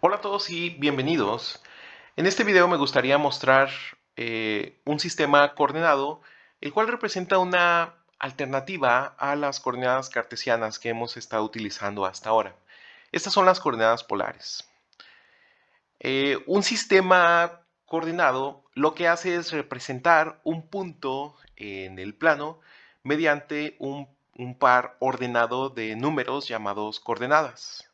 Hola a todos y bienvenidos. En este video me gustaría mostrar un sistema coordenado, el cual representa una alternativa a las coordenadas cartesianas que hemos estado utilizando hasta ahora. Estas son las coordenadas polares. Un sistema coordenado lo que hace es representar un punto en el plano mediante un par ordenado de números llamados coordenadas.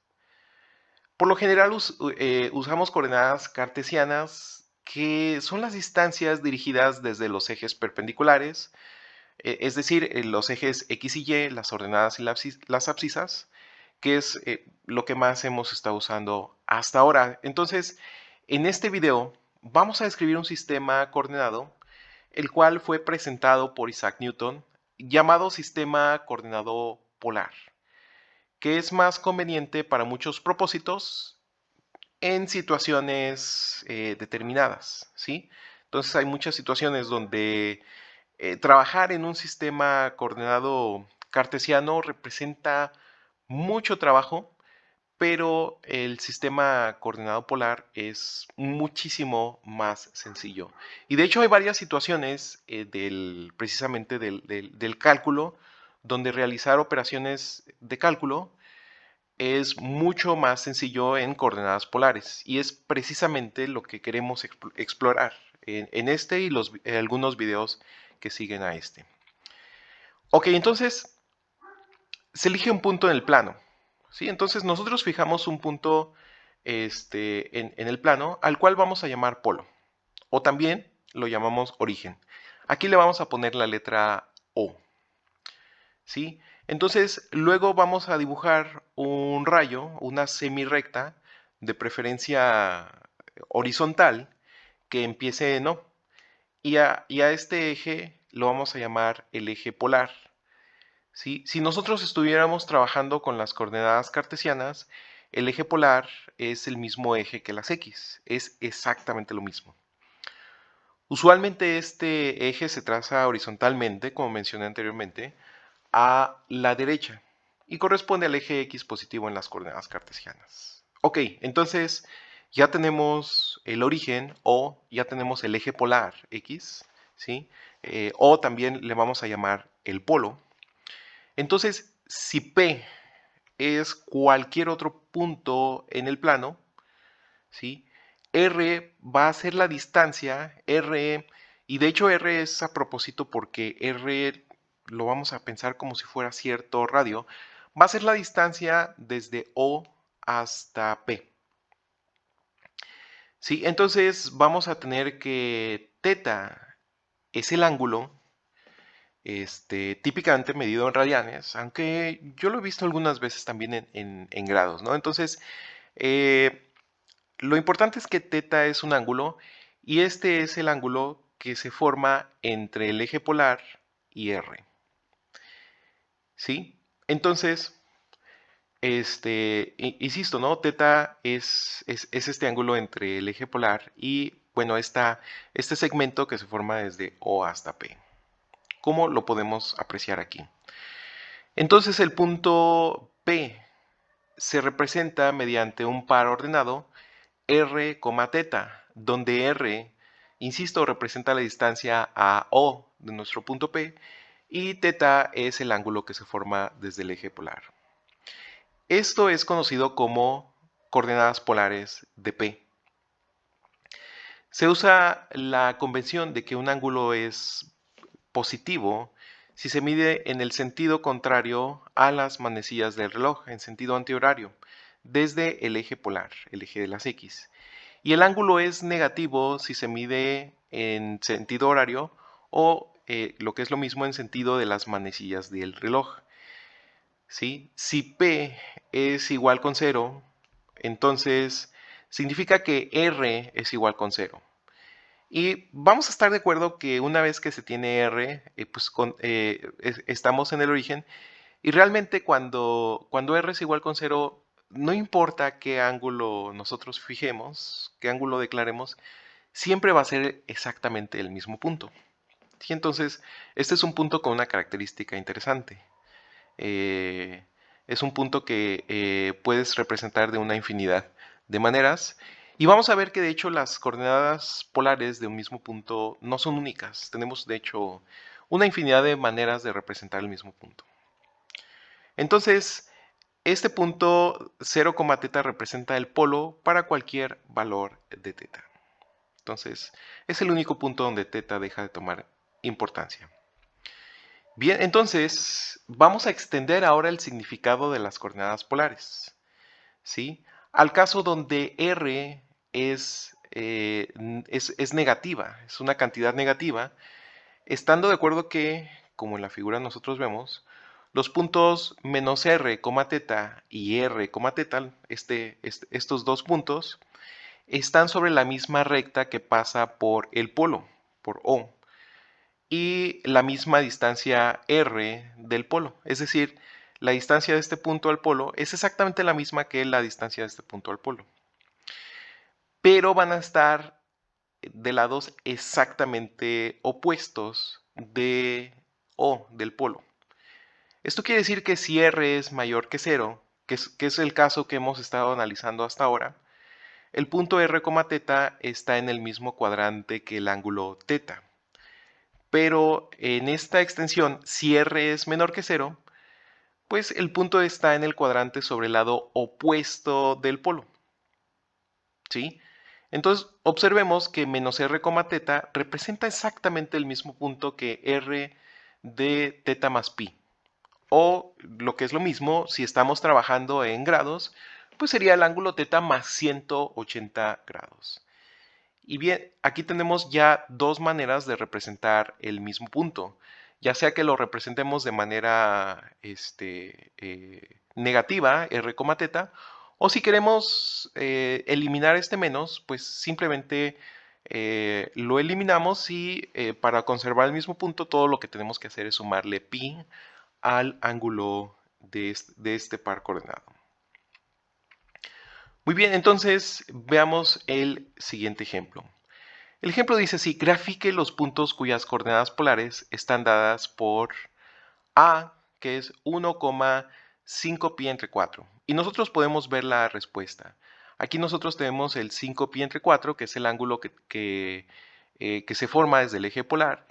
Por lo general usamos coordenadas cartesianas, que son las distancias dirigidas desde los ejes perpendiculares, es decir, los ejes X y Y, las ordenadas y las abscisas, que es lo que más hemos estado usando hasta ahora. Entonces, en este video vamos a describir un sistema coordenado, el cual fue presentado por Isaac Newton, llamado sistema coordenado polar, que es más conveniente para muchos propósitos en situaciones determinadas, ¿sí? Entonces hay muchas situaciones donde trabajar en un sistema coordenado cartesiano representa mucho trabajo, pero el sistema coordenado polar es muchísimo más sencillo. Y de hecho hay varias situaciones precisamente del cálculo, donde realizar operaciones de cálculo es mucho más sencillo en coordenadas polares y es precisamente lo que queremos explorar en este y algunos videos que siguen a este. Ok, entonces se elige un punto en el plano. ¿Sí? Entonces nosotros fijamos un punto en el plano al cual vamos a llamar polo o también lo llamamos origen. Aquí le vamos a poner la letra O. ¿Sí? Entonces, luego vamos a dibujar un rayo, una semirrecta, de preferencia horizontal, que empiece en O. Y a este eje lo vamos a llamar el eje polar. ¿Sí? Si nosotros estuviéramos trabajando con las coordenadas cartesianas, el eje polar es el mismo eje que las X, es exactamente lo mismo. Usualmente este eje se traza horizontalmente, como mencioné anteriormente, a la derecha y corresponde al eje X positivo en las coordenadas cartesianas. Ok, entonces ya tenemos el origen o ya tenemos el eje polar X, ¿sí? O también le vamos a llamar el polo. Entonces, si P es cualquier otro punto en el plano, ¿sí? R va a ser la distancia, R, y de hecho R es a propósito porque R lo vamos a pensar como si fuera cierto radio, va a ser la distancia desde O hasta P. ¿Sí? Entonces vamos a tener que teta es el ángulo, típicamente medido en radianes, aunque yo lo he visto algunas veces también en grados, ¿no? Entonces, lo importante es que teta es un ángulo y este es el ángulo que se forma entre el eje polar y R. ¿Sí? Entonces, insisto, ¿no? Teta es este ángulo entre el eje polar y, bueno, este segmento que se forma desde O hasta P. ¿Cómo lo podemos apreciar aquí? Entonces, el punto P se representa mediante un par ordenado R, teta, donde R, insisto, representa la distancia a O de nuestro punto P y teta es el ángulo que se forma desde el eje polar. Esto es conocido como coordenadas polares de P. Se usa la convención de que un ángulo es positivo si se mide en el sentido contrario a las manecillas del reloj, en sentido antihorario, desde el eje polar, el eje de las X. Y el ángulo es negativo si se mide en sentido horario o lo que es lo mismo en sentido de las manecillas del reloj. ¿Sí? Si P es igual con 0, entonces significa que R es igual con 0. Y vamos a estar de acuerdo que una vez que se tiene R, pues estamos en el origen. Y realmente cuando R es igual con 0, no importa qué ángulo nosotros fijemos, qué ángulo declaremos, siempre va a ser exactamente el mismo punto. ¿Sí? Entonces, este es un punto con una característica interesante. Es un punto que puedes representar de una infinidad de maneras. Y vamos a ver que de hecho las coordenadas polares de un mismo punto no son únicas. Tenemos de hecho una infinidad de maneras de representar el mismo punto. Entonces, este punto 0, θ representa el polo para cualquier valor de θ. Entonces, es el único punto donde θ deja de tomar importancia. Bien, entonces, vamos a extender ahora el significado de las coordenadas polares, ¿sí? Al caso donde R es negativa, es una cantidad negativa, estando de acuerdo que, como en la figura nosotros vemos, los puntos menos r, θ y r, θ, estos dos puntos, están sobre la misma recta que pasa por el polo, por O, y la misma distancia r del polo. Es decir, la distancia de este punto al polo es exactamente la misma que la distancia de este punto al polo. Pero van a estar de lados exactamente opuestos de O, del polo. Esto quiere decir que si R es mayor que 0, que es el caso que hemos estado analizando hasta ahora, el punto R, θ está en el mismo cuadrante que el ángulo θ. Pero en esta extensión, si R es menor que 0, pues el punto está en el cuadrante sobre el lado opuesto del polo. ¿Sí? Entonces, observemos que menos r, θ representa exactamente el mismo punto que r de θ más pi. O, lo que es lo mismo, si estamos trabajando en grados, pues sería el ángulo θ más 180 grados. Y bien, aquí tenemos ya dos maneras de representar el mismo punto. Ya sea que lo representemos de manera negativa, r, θ, o si queremos eliminar este menos, pues simplemente lo eliminamos y para conservar el mismo punto todo lo que tenemos que hacer es sumarle pi al ángulo de este par coordenado. Muy bien, entonces veamos el siguiente ejemplo. El ejemplo dice así: grafique los puntos cuyas coordenadas polares están dadas por A, que es 1,5 pi entre 4. Y nosotros podemos ver la respuesta. Aquí nosotros tenemos el 5 pi entre 4, que es el ángulo que se forma desde el eje polar.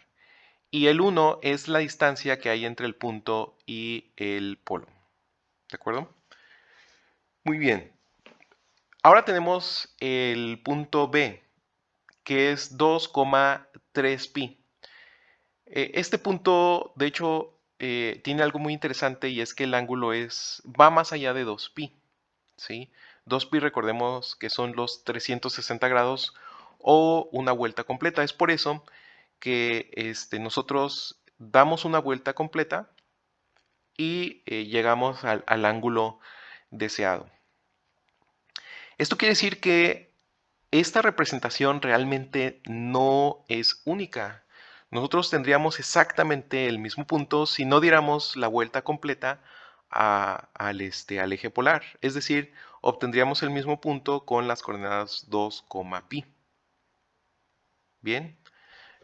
Y el 1 es la distancia que hay entre el punto y el polo. ¿De acuerdo? Muy bien. Ahora tenemos el punto B, que es 2,3 pi. Este punto, de hecho, tiene algo muy interesante y es que el ángulo va más allá de 2pi. ¿Sí? 2pi, recordemos que son los 360 grados o una vuelta completa. Es por eso que nosotros damos una vuelta completa y llegamos al ángulo deseado. Esto quiere decir que esta representación realmente no es única. Nosotros tendríamos exactamente el mismo punto si no diéramos la vuelta completa al eje polar. Es decir, obtendríamos el mismo punto con las coordenadas 2, pi. Bien,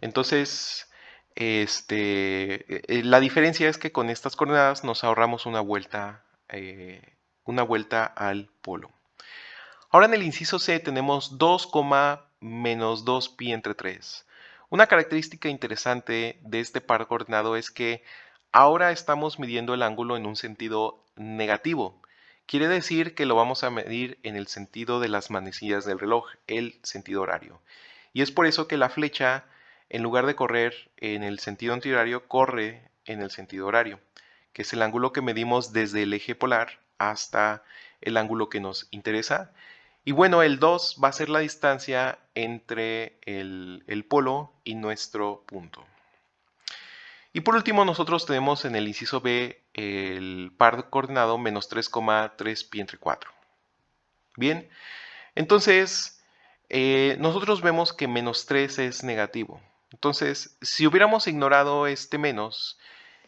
entonces la diferencia es que con estas coordenadas nos ahorramos una vuelta al polo. Ahora en el inciso C tenemos 2, menos 2 pi entre 3. Una característica interesante de este par coordenado es que ahora estamos midiendo el ángulo en un sentido negativo. Quiere decir que lo vamos a medir en el sentido de las manecillas del reloj, el sentido horario. Y es por eso que la flecha, en lugar de correr en el sentido antihorario, corre en el sentido horario, que es el ángulo que medimos desde el eje polar hasta el ángulo que nos interesa. Y bueno, el 2 va a ser la distancia entre el polo y nuestro punto. Y por último, nosotros tenemos en el inciso B el par coordenado menos 3,3 pi entre 4. Bien, entonces nosotros vemos que menos 3 es negativo. Entonces, si hubiéramos ignorado este menos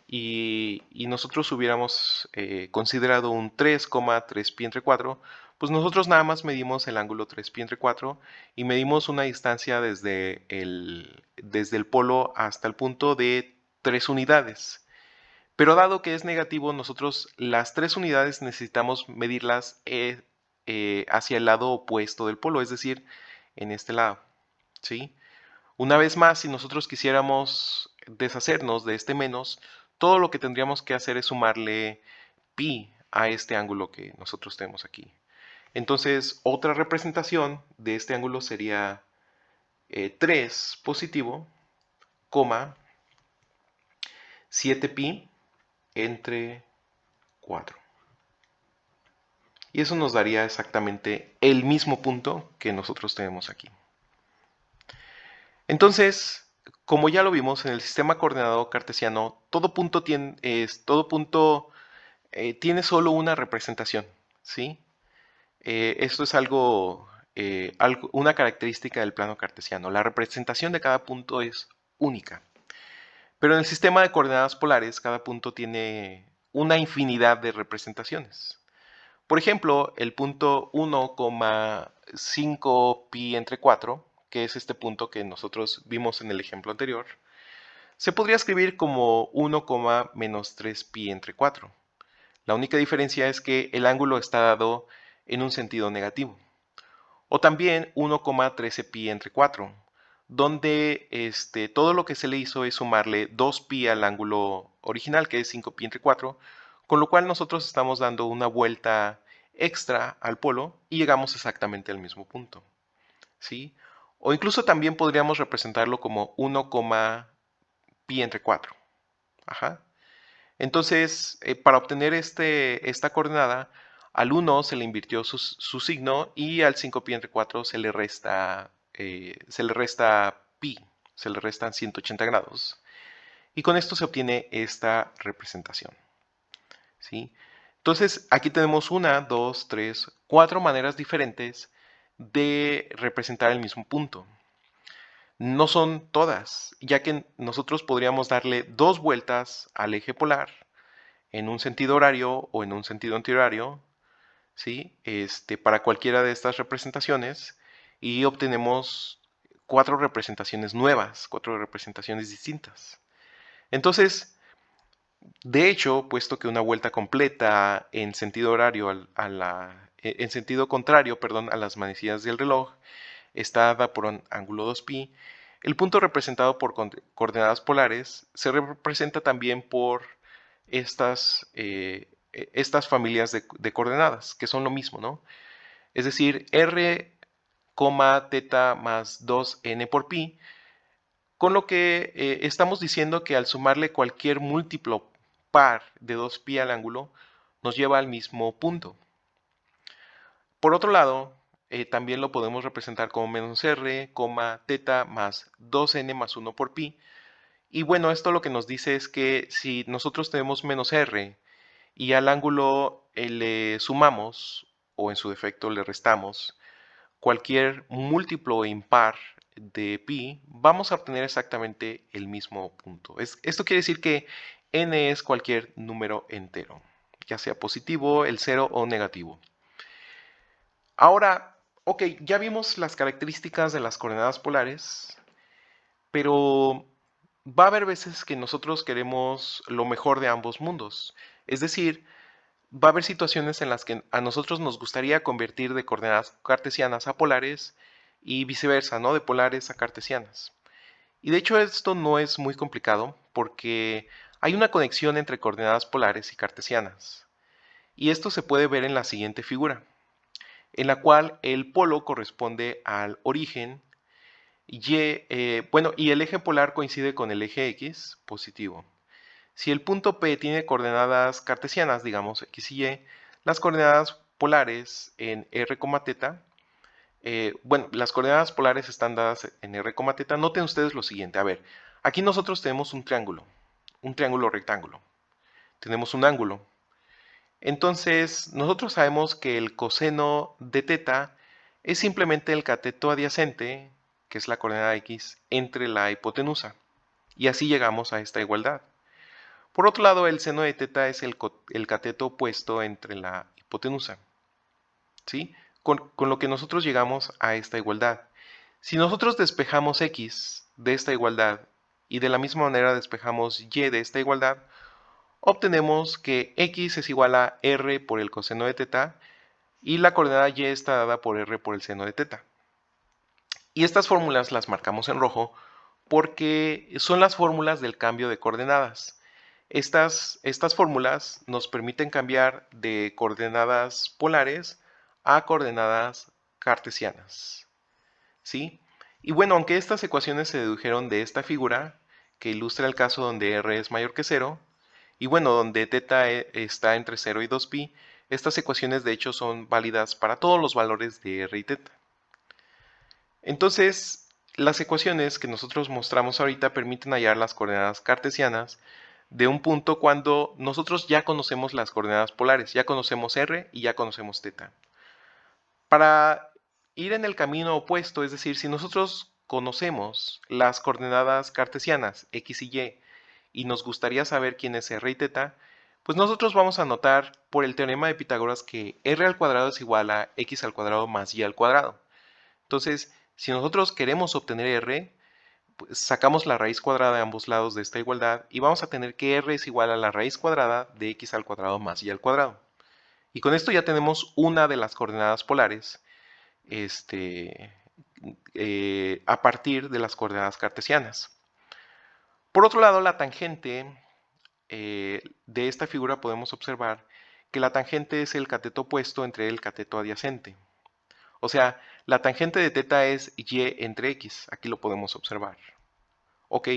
y nosotros hubiéramos considerado un 3,3 pi entre 4, pues nosotros nada más medimos el ángulo 3 pi entre 4 y medimos una distancia desde el polo hasta el punto de 3 unidades. Pero dado que es negativo, nosotros las 3 unidades necesitamos medirlas hacia el lado opuesto del polo, es decir, en este lado, ¿sí? Una vez más, si nosotros quisiéramos deshacernos de este menos, todo lo que tendríamos que hacer es sumarle pi a este ángulo que nosotros tenemos aquí. Entonces, otra representación de este ángulo sería 3 positivo, coma 7pi entre 4. Y eso nos daría exactamente el mismo punto que nosotros tenemos aquí. Entonces, como ya lo vimos en el sistema coordenado cartesiano, todo punto tiene solo una representación, ¿sí? Esto es una característica del plano cartesiano. La representación de cada punto es única. Pero en el sistema de coordenadas polares, cada punto tiene una infinidad de representaciones. Por ejemplo, el punto 1,5pi entre 4, que es este punto que nosotros vimos en el ejemplo anterior, se podría escribir como 1, menos 3pi entre 4. La única diferencia es que el ángulo está dado en un sentido negativo. O también 1,13pi entre 4, donde todo lo que se le hizo es sumarle 2pi al ángulo original, que es 5pi entre 4, con lo cual nosotros estamos dando una vuelta extra al polo y llegamos exactamente al mismo punto, ¿sí? O incluso también podríamos representarlo como 1,pi entre 4. Ajá. Entonces, para obtener esta coordenada, al 1 se le invirtió su signo y al 5pi entre 4 se le resta pi, se le restan 180 grados. Y con esto se obtiene esta representación, ¿sí? Entonces, aquí tenemos 1, 2, 3, 4 maneras diferentes de representar el mismo punto. No son todas, ya que nosotros podríamos darle 2 vueltas al eje polar en un sentido horario o en un sentido antihorario, ¿sí? Para cualquiera de estas representaciones y obtenemos 4 representaciones nuevas, 4 representaciones distintas. Entonces, de hecho, puesto que una vuelta completa en sentido horario en sentido contrario, perdón, a las manecillas del reloj está dada por un ángulo 2pi, el punto representado por coordenadas polares se representa también por estas familias de coordenadas, que son lo mismo, ¿no? Es decir, r, teta más 2n por pi, con lo que estamos diciendo que al sumarle cualquier múltiplo par de 2pi al ángulo, nos lleva al mismo punto. Por otro lado, también lo podemos representar como menos r, teta más 2n más 1 por pi. Y bueno, esto lo que nos dice es que si nosotros tenemos menos r y al ángulo le sumamos, o en su defecto le restamos, cualquier múltiplo impar de pi, vamos a obtener exactamente el mismo punto. Esto quiere decir que n es cualquier número entero, ya sea positivo, el 0 o negativo. Ahora, ok, ya vimos las características de las coordenadas polares, pero va a haber veces que nosotros queremos lo mejor de ambos mundos. Es decir, va a haber situaciones en las que a nosotros nos gustaría convertir de coordenadas cartesianas a polares y viceversa, ¿no? De polares a cartesianas. Y de hecho esto no es muy complicado porque hay una conexión entre coordenadas polares y cartesianas. Y esto se puede ver en la siguiente figura, en la cual el polo corresponde al origen y el eje polar coincide con el eje X positivo. Si el punto P tiene coordenadas cartesianas, digamos X y Y, las coordenadas polares en r, teta, las coordenadas polares están dadas en r, teta. Noten ustedes lo siguiente, a ver, aquí nosotros tenemos un triángulo rectángulo, tenemos un ángulo. Entonces, nosotros sabemos que el coseno de teta es simplemente el cateto adyacente, que es la coordenada X, entre la hipotenusa. Y así llegamos a esta igualdad. Por otro lado, el seno de teta es el cateto opuesto entre la hipotenusa, ¿sí? Con lo que nosotros llegamos a esta igualdad. Si nosotros despejamos X de esta igualdad y de la misma manera despejamos Y de esta igualdad, obtenemos que X es igual a R por el coseno de teta y la coordenada y está dada por r por el seno de teta. Y estas fórmulas las marcamos en rojo porque son las fórmulas del cambio de coordenadas. Estas fórmulas nos permiten cambiar de coordenadas polares a coordenadas cartesianas, ¿sí? Y bueno, aunque estas ecuaciones se dedujeron de esta figura, que ilustra el caso donde r es mayor que 0, y bueno, donde teta está entre 0 y 2pi, estas ecuaciones de hecho son válidas para todos los valores de r y teta. Entonces, las ecuaciones que nosotros mostramos ahorita permiten hallar las coordenadas cartesianas de un punto cuando nosotros ya conocemos las coordenadas polares, ya conocemos r y ya conocemos teta. Para ir en el camino opuesto, es decir, si nosotros conocemos las coordenadas cartesianas x y y nos gustaría saber quién es r y teta, pues nosotros vamos a notar por el teorema de Pitágoras que r al cuadrado es igual a x al cuadrado más y al cuadrado. Entonces, si nosotros queremos obtener r, pues sacamos la raíz cuadrada de ambos lados de esta igualdad y vamos a tener que r es igual a la raíz cuadrada de x al cuadrado más y al cuadrado. Y con esto ya tenemos una de las coordenadas polares a partir de las coordenadas cartesianas. Por otro lado, la tangente de esta figura podemos observar que la tangente es el cateto opuesto entre el cateto adyacente. O sea, la tangente de teta es y entre x. Aquí lo podemos observar. ¿Ok?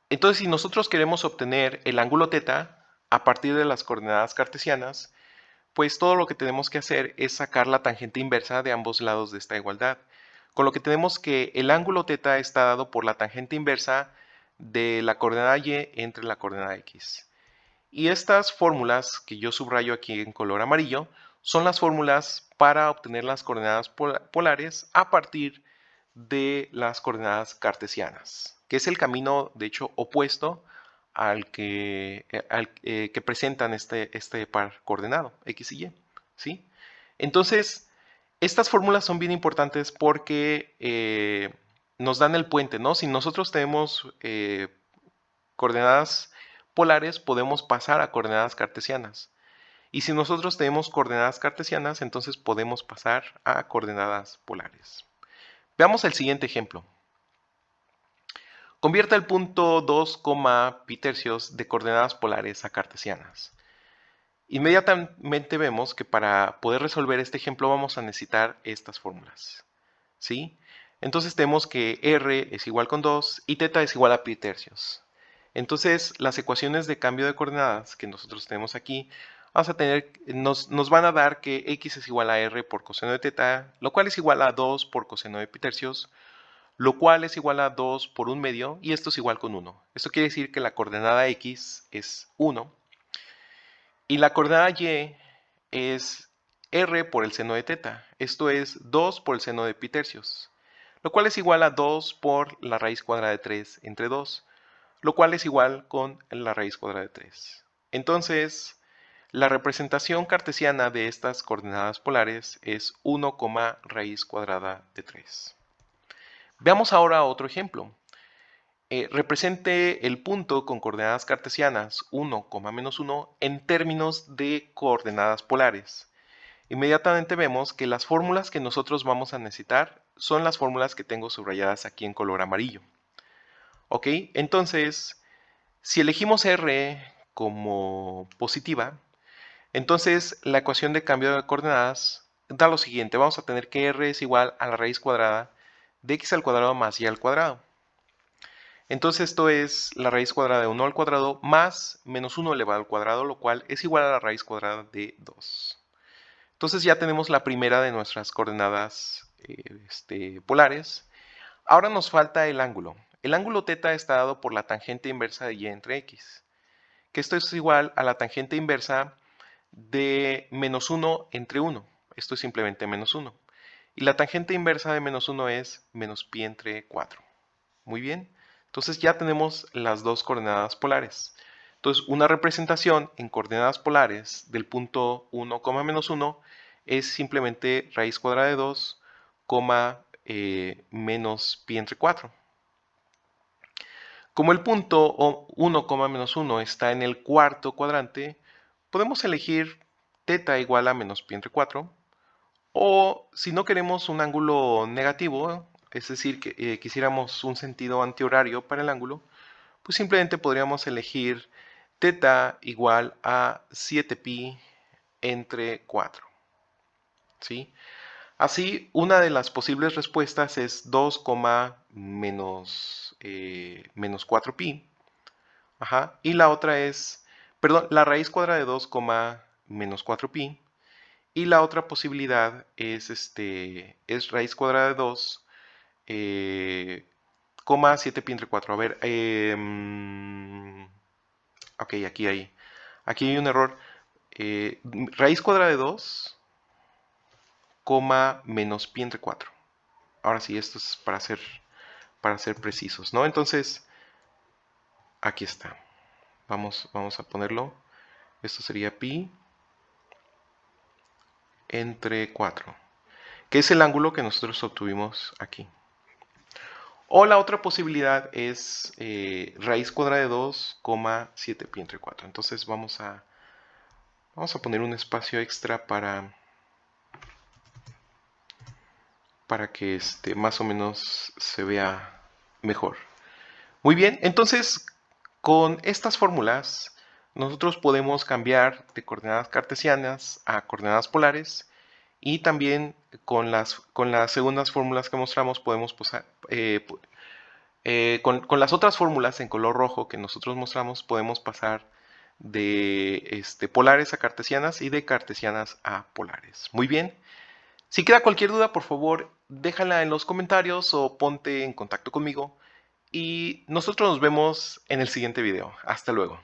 Entonces, si nosotros queremos obtener el ángulo teta a partir de las coordenadas cartesianas, pues todo lo que tenemos que hacer es sacar la tangente inversa de ambos lados de esta igualdad. Con lo que tenemos que el ángulo teta está dado por la tangente inversa de la coordenada y entre la coordenada x. Y estas fórmulas que yo subrayo aquí en color amarillo son las fórmulas para obtener las coordenadas polares a partir de las coordenadas cartesianas, que es el camino, de hecho, opuesto al que presentan este par coordenado, x y y, ¿sí? Entonces, estas fórmulas son bien importantes porque nos dan el puente, ¿no? Si nosotros tenemos coordenadas polares, podemos pasar a coordenadas cartesianas. Y si nosotros tenemos coordenadas cartesianas, entonces podemos pasar a coordenadas polares. Veamos el siguiente ejemplo. Convierta el punto 2, pi tercios de coordenadas polares a cartesianas. Inmediatamente vemos que para poder resolver este ejemplo vamos a necesitar estas fórmulas, ¿sí? Entonces tenemos que r es igual con 2 y teta es igual a pi tercios. Entonces las ecuaciones de cambio de coordenadas que nosotros tenemos aquí nos van a dar que x es igual a r por coseno de teta, lo cual es igual a 2 por coseno de pi tercios, lo cual es igual a 2 por 1 medio, y esto es igual con 1. Esto quiere decir que la coordenada x es 1, y la coordenada y es r por el seno de teta. Esto es 2 por el seno de pi tercios, lo cual es igual a 2 por la raíz cuadrada de 3 entre 2, lo cual es igual con la raíz cuadrada de 3. Entonces, la representación cartesiana de estas coordenadas polares es 1, raíz cuadrada de 3. Veamos ahora otro ejemplo. Represente el punto con coordenadas cartesianas 1, menos 1 en términos de coordenadas polares. Inmediatamente vemos que las fórmulas que nosotros vamos a necesitar son las fórmulas que tengo subrayadas aquí en color amarillo. ¿Ok? Entonces, si elegimos r como positiva, entonces la ecuación de cambio de coordenadas da lo siguiente. Vamos a tener que r es igual a la raíz cuadrada de x al cuadrado más y al cuadrado. Entonces esto es la raíz cuadrada de 1 al cuadrado más menos 1 elevado al cuadrado, lo cual es igual a la raíz cuadrada de 2. Entonces ya tenemos la primera de nuestras coordenadas polares. Ahora nos falta el ángulo. El ángulo teta está dado por la tangente inversa de y entre x, que esto es igual a la tangente inversa de menos 1 entre 1. Esto es simplemente menos 1. Y la tangente inversa de menos 1 es menos pi entre 4. Muy bien. Entonces ya tenemos las dos coordenadas polares. Entonces una representación en coordenadas polares del punto 1, menos 1 es simplemente raíz cuadrada de 2, menos pi entre 4. Como el punto 1, menos 1 está en el cuarto cuadrante, podemos elegir teta igual a menos pi entre 4. O si no queremos un ángulo negativo, es decir, que quisiéramos un sentido antihorario para el ángulo, pues simplemente podríamos elegir teta igual a 7pi entre 4. ¿Sí? Así, una de las posibles respuestas es 2, menos 4pi. Ajá. Y la otra es, perdón, la raíz cuadrada de 2, menos 4pi. Y la otra posibilidad es raíz cuadrada de 2, 7pi entre 4. A ver, ok, aquí hay un error. Raíz cuadrada de 2, menos pi entre 4. Ahora sí, esto es para ser precisos, ¿no? Entonces, aquí está. Vamos a ponerlo. Esto sería pi entre 4, que es el ángulo que nosotros obtuvimos aquí. O la otra posibilidad es raíz cuadrada de 2, 7pi entre 4. Entonces vamos a poner un espacio extra para que más o menos se vea mejor. Muy bien, entonces con estas fórmulas nosotros podemos cambiar de coordenadas cartesianas a coordenadas polares, y también con las segundas fórmulas que mostramos podemos pasar, con las otras fórmulas en color rojo que nosotros mostramos podemos pasar de polares a cartesianas y de cartesianas a polares. Muy bien. Si queda cualquier duda, por favor, déjala en los comentarios o ponte en contacto conmigo. Y nosotros nos vemos en el siguiente video. Hasta luego.